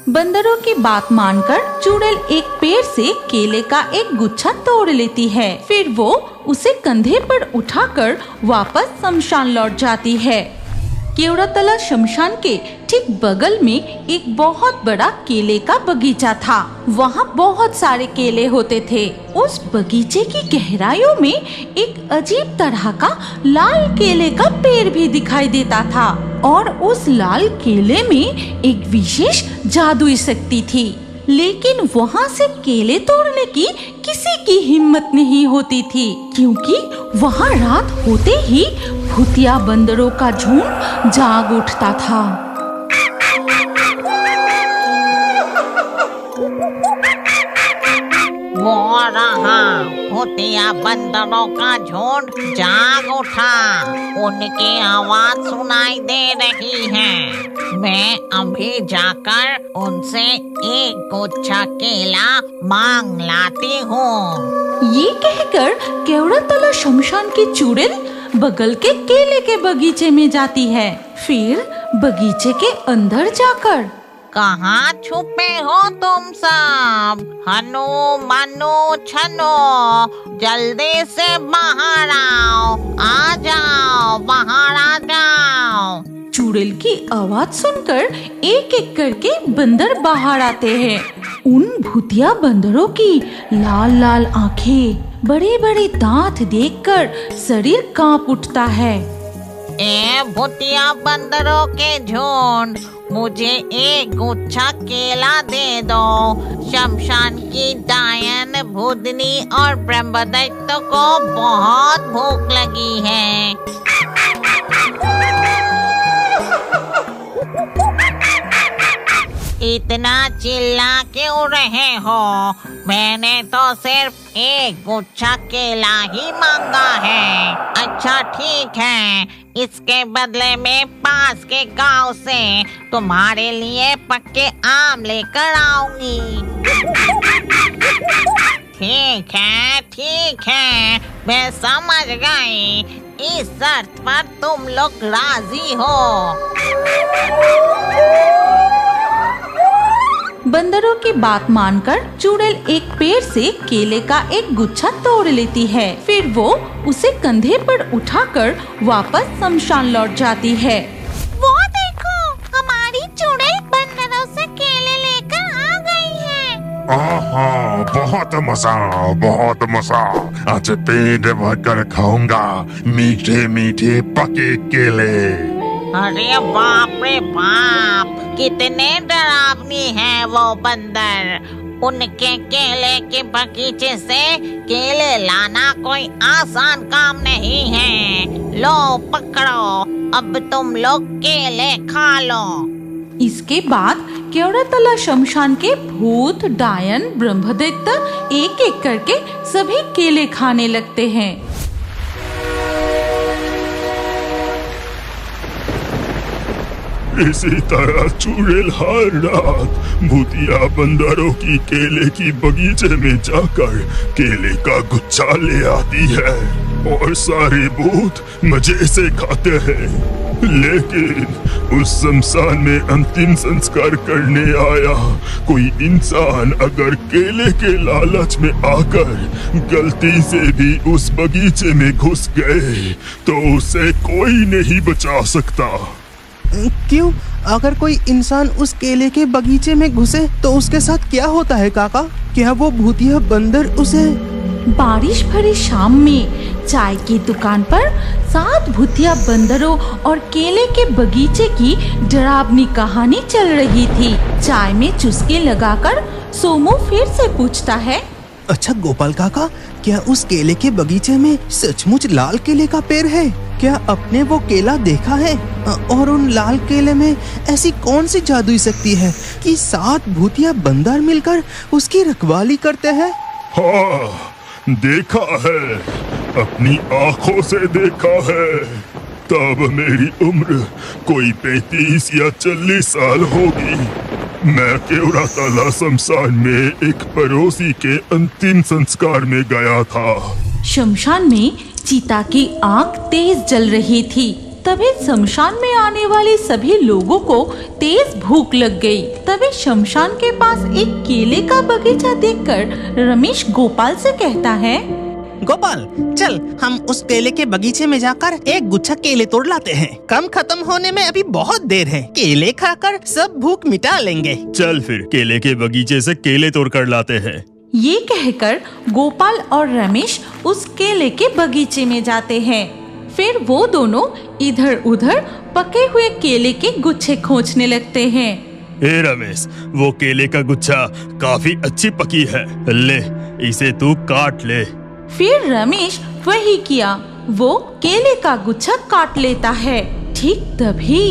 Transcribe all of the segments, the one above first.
बंदरों की बात मानकर चुड़ैल एक पेड़ से केले का एक गुच्छा तोड़ लेती है। फिर वो उसे कंधे पर उठाकर वापस शमशान लौट जाती है। केवड़ातला शमशान के ठीक बगल में एक बहुत बड़ा केले का बगीचा था। वहाँ बहुत सारे केले होते थे। उस बगीचे की गहराइयों में एक अजीब तरह का लाल केले का पेड़ भी दिखाई देता था और उस लाल केले में एक विशेष जादुई शक्ति थी। लेकिन वहाँ से केले तोड़ने की किसी की हिम्मत नहीं होती थी, क्योंकि वहाँ रात होते ही भूतिया बंदरों का झुंड जाग उठता था। वो रहा, भूतिया बंदरों का झुंड जाग उठा। उनकी आवाज सुनाई दे रही है। मैं अभी जाकर उनसे एक गुच्छा केला मांग लाती हूँ। ये कहकर केवड़ातला शमशान की चुड़ैल बगल के केले के बगीचे में जाती है। फिर बगीचे के अंदर जाकर, कहाँ छुपे हो तुम सब? हनु मनु छनु, जल्दी से बाहर आओ, आ जाओ, बाहर आ जाओ। चुड़ैल की आवाज सुनकर एक एक करके बंदर बाहर आते हैं। उन भूतिया बंदरों की लाल लाल आंखें, बड़े बड़े दांत देखकर शरीर कांप उठता है। ए भूतिया बंदरों के झुंड, मुझे एक गुच्छा केला दे दो। शमशान की डायन, भूतनी और ब्रह्मदैत्य को बहुत भूख लगी है। इतना चिल्ला क्यों रहे हो? मैंने तो सिर्फ एक गुच्छा केला ही मांगा है। अच्छा ठीक है, इसके बदले में पास के गांव से तुम्हारे लिए पक्के आम लेकर आऊंगी। ठीक है, मैं समझ गई। इस शर्त पर तुम लोग राजी हो? बंदरों की बात मानकर चुड़ैल एक पेड़ से केले का एक गुच्छा तोड़ लेती है। फिर वो उसे कंधे पर उठाकर वापस शमशान लौट जाती है। वो देखो, हमारी चुड़ैल बंदरों से केले लेकर आ गई है। आहा, बहुत मजा। आज पेट भरकर खाऊंगा मीठे मीठे पके केले। अरे बाप रे बाप, कितने डरावनी है वो बंदर। उनके केले के बगीचे से केले लाना कोई आसान काम नहीं है। लो पकड़ो, अब तुम लोग केले खा लो। इसके बाद केवड़ातला शमशान के भूत, डायन, ब्रह्मदैत्य एक एक करके सभी केले खाने लगते हैं। इसी तरह चुड़ैल हर रात भूतिया बंदरों की केले की बगीचे में जाकर केले का गुच्छा ले आती है और सारे भूत मजे से खाते हैं। लेकिन उस शमशान में अंतिम संस्कार करने आया कोई इंसान अगर केले के लालच में आकर गलती से भी उस बगीचे में घुस गए तो उसे कोई नहीं बचा सकता। क्यों? अगर कोई इंसान उस केले के बगीचे में घुसे तो उसके साथ क्या होता है काका? क्या वो भूतिया बंदर उसे? बारिश भरी शाम में चाय की दुकान पर 7 भूतिया बंदरों और केले के बगीचे की डरावनी कहानी चल रही थी। चाय में चुस्की लगाकर सोमू फिर से पूछता है, अच्छा गोपाल काका, क्या उस केले के बगीचे में सचमुच लाल केले का पेड़ है? क्या आपने वो केला देखा है? और उन लाल केले में ऐसी कौन सी जादुई शक्ति है कि 7 भूतिया बंदर मिलकर उसकी रखवाली करते हैं? हाँ, देखा है, अपनी आँखों से देखा है। तब मेरी उम्र कोई 35 या 40 साल होगी। मैं केवड़ातला शमशान में एक पड़ोसी के अंतिम संस्कार में गया था। शमशान में चीता की आंख तेज जल रही थी। तभी शमशान में आने वाले सभी लोगों को तेज भूख लग गई। तभी शमशान के पास एक केले का बगीचा देखकर रमेश गोपाल से कहता है, गोपाल, चल हम उस केले के बगीचे में जाकर एक गुच्छा केले तोड़ लाते हैं। काम खत्म होने में अभी बहुत देर है। केले खाकर सब भूख मिटा लेंगे। चल फिर केले के बगीचे से केले तोड़ कर लाते हैं। ये कहकर गोपाल और रमेश उस केले के बगीचे में जाते हैं। फिर वो दोनों इधर उधर पके हुए केले के गुच्छे खोजने लगते हैं। ए रमेश, वो केले का गुच्छा काफी अच्छी पकी है, ले इसे तू काट ले। फिर रमेश वही किया, वो केले का गुच्छा काट लेता है। ठीक तभी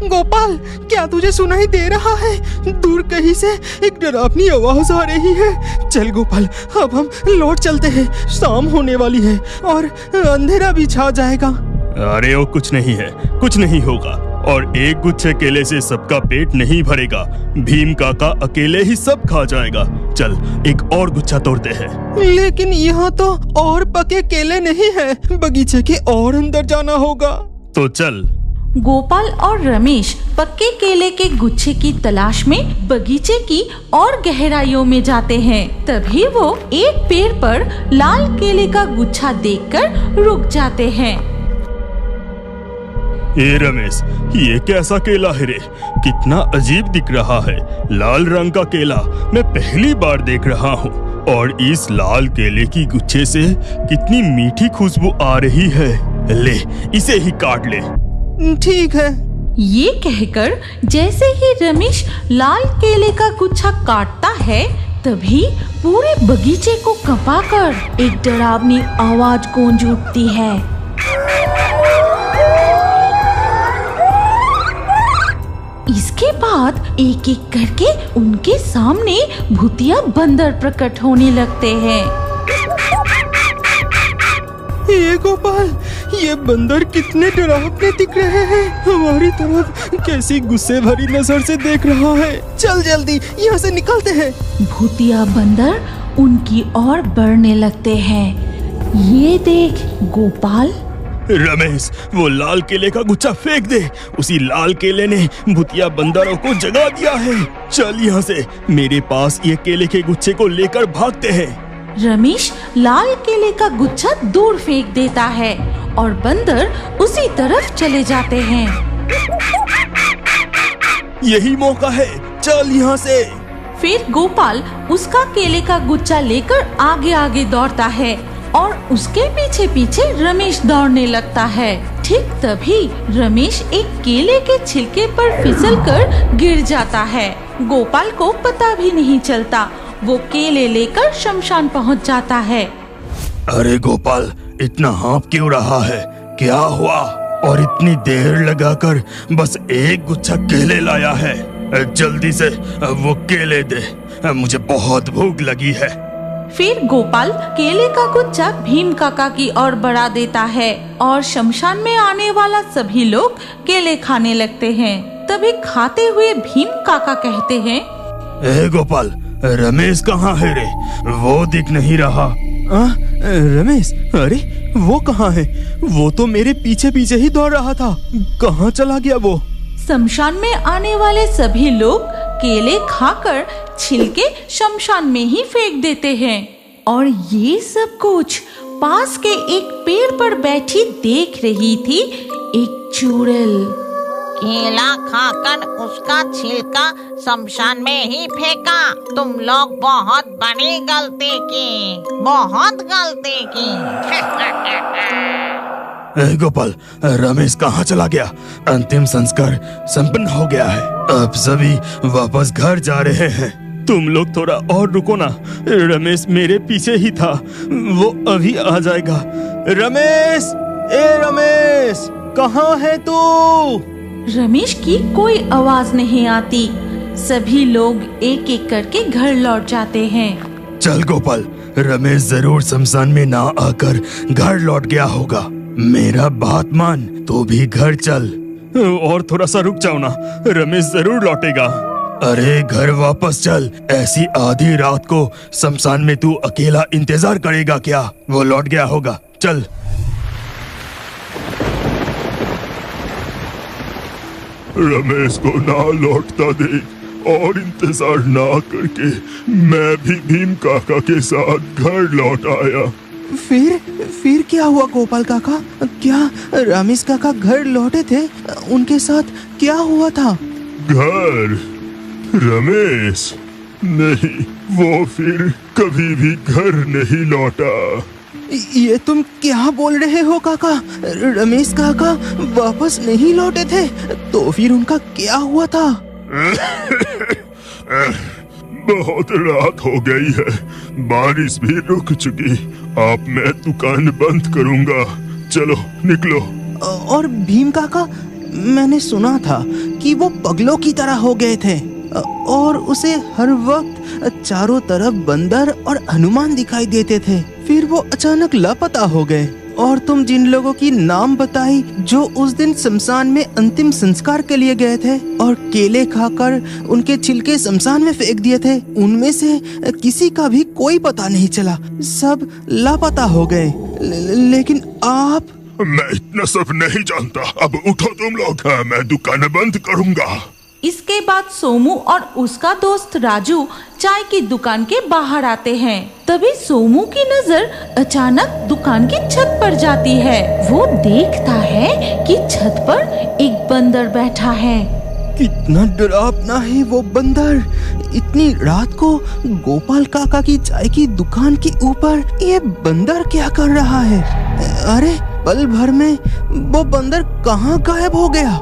गोपाल, क्या तुझे सुनाई दे रहा है? दूर कहीं से एक डरावनी आवाज आ रही है। चल गोपाल, अब हम लौट चलते हैं। शाम होने वाली है और अंधेरा भी छा जाएगा। अरे वो कुछ नहीं है, कुछ नहीं होगा। और एक गुच्छे केले से सबका पेट नहीं भरेगा। भीम काका अकेले ही सब खा जाएगा। चल एक और गुच्छा तोड़ते हैं। लेकिन यहाँ तो और पके केले नहीं है, बगीचे के और अंदर जाना होगा। तो चल। गोपाल और रमेश पक्के केले के गुच्छे की तलाश में बगीचे की और गहराइयों में जाते हैं। तभी वो एक पेड़ पर लाल केले का गुच्छा देखकर रुक जाते हैं। ए रमेश, ये कैसा केला है रे? कितना अजीब दिख रहा है। लाल रंग का केला मैं पहली बार देख रहा हूँ। और इस लाल केले की गुच्छे से कितनी मीठी खुशबू आ रही है। ले इसे ही काट ले। ठीक है। ये कहकर जैसे ही रमेश लाल केले का गुच्छा काटता है, तभी पूरे बगीचे को कंपाकर एक डरावनी आवाज गूंज उठती है। इसके बाद एक एक करके उनके सामने भूतिया बंदर प्रकट होने लगते हैं। ये गोपाल, ये बंदर कितने डरावने दिख रहे हैं। हमारी तरफ कैसी गुस्से भरी नजर से देख रहा है। चल जल्दी यहाँ से निकलते हैं। भूतिया बंदर उनकी ओर बढ़ने लगते हैं। ये देख गोपाल। रमेश, वो लाल केले का गुच्छा फेंक दे। उसी लाल केले ने भूतिया बंदरों को जगा दिया है। चल यहाँ से, मेरे पास ये केले के गुच्छे को लेकर भागते हैं। रमेश लाल केले का गुच्छा दूर फेंक देता है और बंदर उसी तरफ चले जाते हैं। यही मौका है, चल यहाँ से। फिर गोपाल उसका केले का गुच्छा लेकर आगे आगे दौड़ता है और उसके पीछे पीछे रमेश दौड़ने लगता है। ठीक तभी रमेश एक केले के छिलके पर फिसलकर गिर जाता है। गोपाल को पता भी नहीं चलता। वो केले लेकर शमशान पहुंच जाता है। अरे गोपाल, इतना हाँफ क्यों रहा है? क्या हुआ? और इतनी देर लगाकर बस एक गुच्छा केले लाया है। जल्दी से वो केले दे, मुझे बहुत भूख लगी है। फिर गोपाल केले का गुच्छा भीम काका की ओर बढ़ा देता है और शमशान में आने वाला सभी लोग केले खाने लगते हैं। तभी खाते हुए भीम काका कहते हैं, ए गोपाल, रमेश कहाँ है रे? वो दिख नहीं रहा। रमेश? अरे वो कहाँ है? वो तो मेरे पीछे पीछे ही दौड़ रहा था। कहाँ चला गया वो? शमशान में आने वाले सभी लोग केले खाकर छिलके शमशान में ही फेंक देते हैं। और ये सब कुछ पास के एक पेड़ पर बैठी देख रही थी एक चुड़ैल। केला खाकर उसका छिलका शमशान में ही फेंका। तुम लोग बहुत बड़ी गलती की, बहुत गलती की। गोपाल, रमेश कहाँ चला गया? अंतिम संस्कार संपन्न हो गया है। अब सभी वापस घर जा रहे हैं। तुम लोग थोड़ा और रुको ना, रमेश मेरे पीछे ही था, वो अभी आ जाएगा। रमेश, ए रमेश, कहाँ है तू? रमेश की कोई आवाज नहीं आती। सभी लोग एक एक करके घर लौट जाते हैं। चल गोपाल, रमेश जरूर शमशान में ना आकर घर लौट गया होगा। मेरा बात मान, तो भी घर चल। और थोड़ा सा रुक जाओ ना, रमेश जरूर लौटेगा। अरे घर वापस चल। ऐसी आधी रात को शमशान में तू अकेला इंतजार करेगा क्या? वो लौट गया होगा, चल। रमेश को ना लौटता देख और इंतजार ना करके मैं भी भीम काका के साथ घर लौट आया। फिर क्या हुआ गोपाल काका? क्या रमेश काका घर लौटे थे? उनके साथ क्या हुआ था? घर? रमेश नहीं, वो फिर कभी भी घर नहीं लौटा। ये तुम क्या बोल रहे हो काका? रमेश काका वापस नहीं लौटे थे? तो फिर उनका क्या हुआ था? बहुत रात हो गई है, बारिश भी रुक चुकी। अब मैं दुकान बंद करूंगा, चलो निकलो। और भीम काका, मैंने सुना था कि वो पगलों की तरह हो गए थे और उसे हर वक्त चारों तरफ बंदर और हनुमान दिखाई देते थे। फिर वो अचानक लापता हो गए और तुम जिन लोगों की नाम बताई जो उस दिन शमशान में अंतिम संस्कार के लिए गए थे और केले खाकर उनके छिलके शमशान में फेंक दिए थे, उनमें से किसी का भी कोई पता नहीं चला। सब लापता हो गए। लेकिन आप? मैं इतना सब नहीं जानता। अब उठो तुम लोग, मैं दुकान बंद करूंगा। इसके बाद सोमू और उसका दोस्त राजू चाय की दुकान के बाहर आते हैं। तभी सोमू की नजर अचानक दुकान की छत पर जाती है। वो देखता है कि छत पर एक बंदर बैठा है। कितना डरावना है वो बंदर! इतनी रात को गोपाल काका की चाय की दुकान के ऊपर ये बंदर क्या कर रहा है? अरे पल भर में वो बंदर कहाँ गायब हो गया?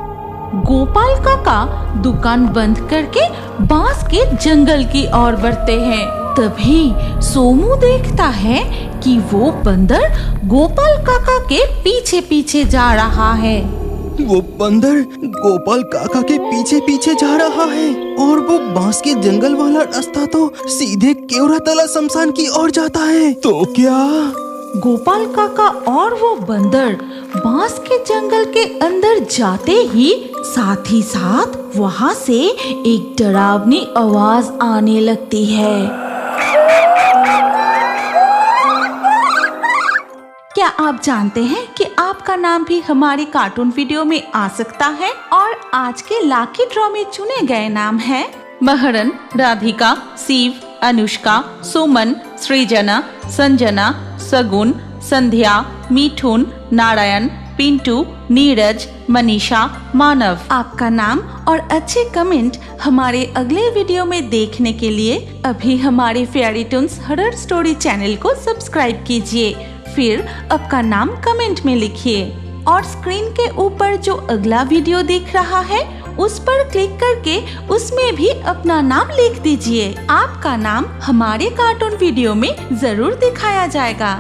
गोपाल काका दुकान बंद करके बांस के जंगल की ओर बढ़ते हैं। तभी सोमू देखता है कि वो बंदर गोपाल काका के पीछे पीछे जा रहा है। वो बंदर गोपाल काका के पीछे पीछे जा रहा है और वो बांस के जंगल वाला रास्ता तो सीधे केवरातला शमशान की ओर जाता है। तो क्या गोपाल काका और वो बंदर बांस के जंगल के अंदर जाते ही साथ ही साथ वहाँ से एक डरावनी आवाज आने लगती है। क्या आप जानते हैं कि आपका नाम भी हमारे कार्टून वीडियो में आ सकता है? और आज के लाकी ड्रॉ में चुने गए नाम हैं महरन, राधिका, शिव, अनुष्का, सुमन, सृजना, संजना, सगुन, संध्या, मिठुन, नारायण, पिंटू, नीरज, मनीषा, मानव। आपका नाम और अच्छे कमेंट हमारे अगले वीडियो में देखने के लिए अभी हमारे fairy Toons horror story channel को सब्सक्राइब कीजिए। फिर आपका नाम कमेंट में लिखिए और स्क्रीन के ऊपर जो अगला वीडियो दिख रहा है उस पर क्लिक करके उसमें भी अपना नाम लिख दीजिए। आपका नाम हमारे कार्टून वीडियो में जरूर दिखाया जाएगा।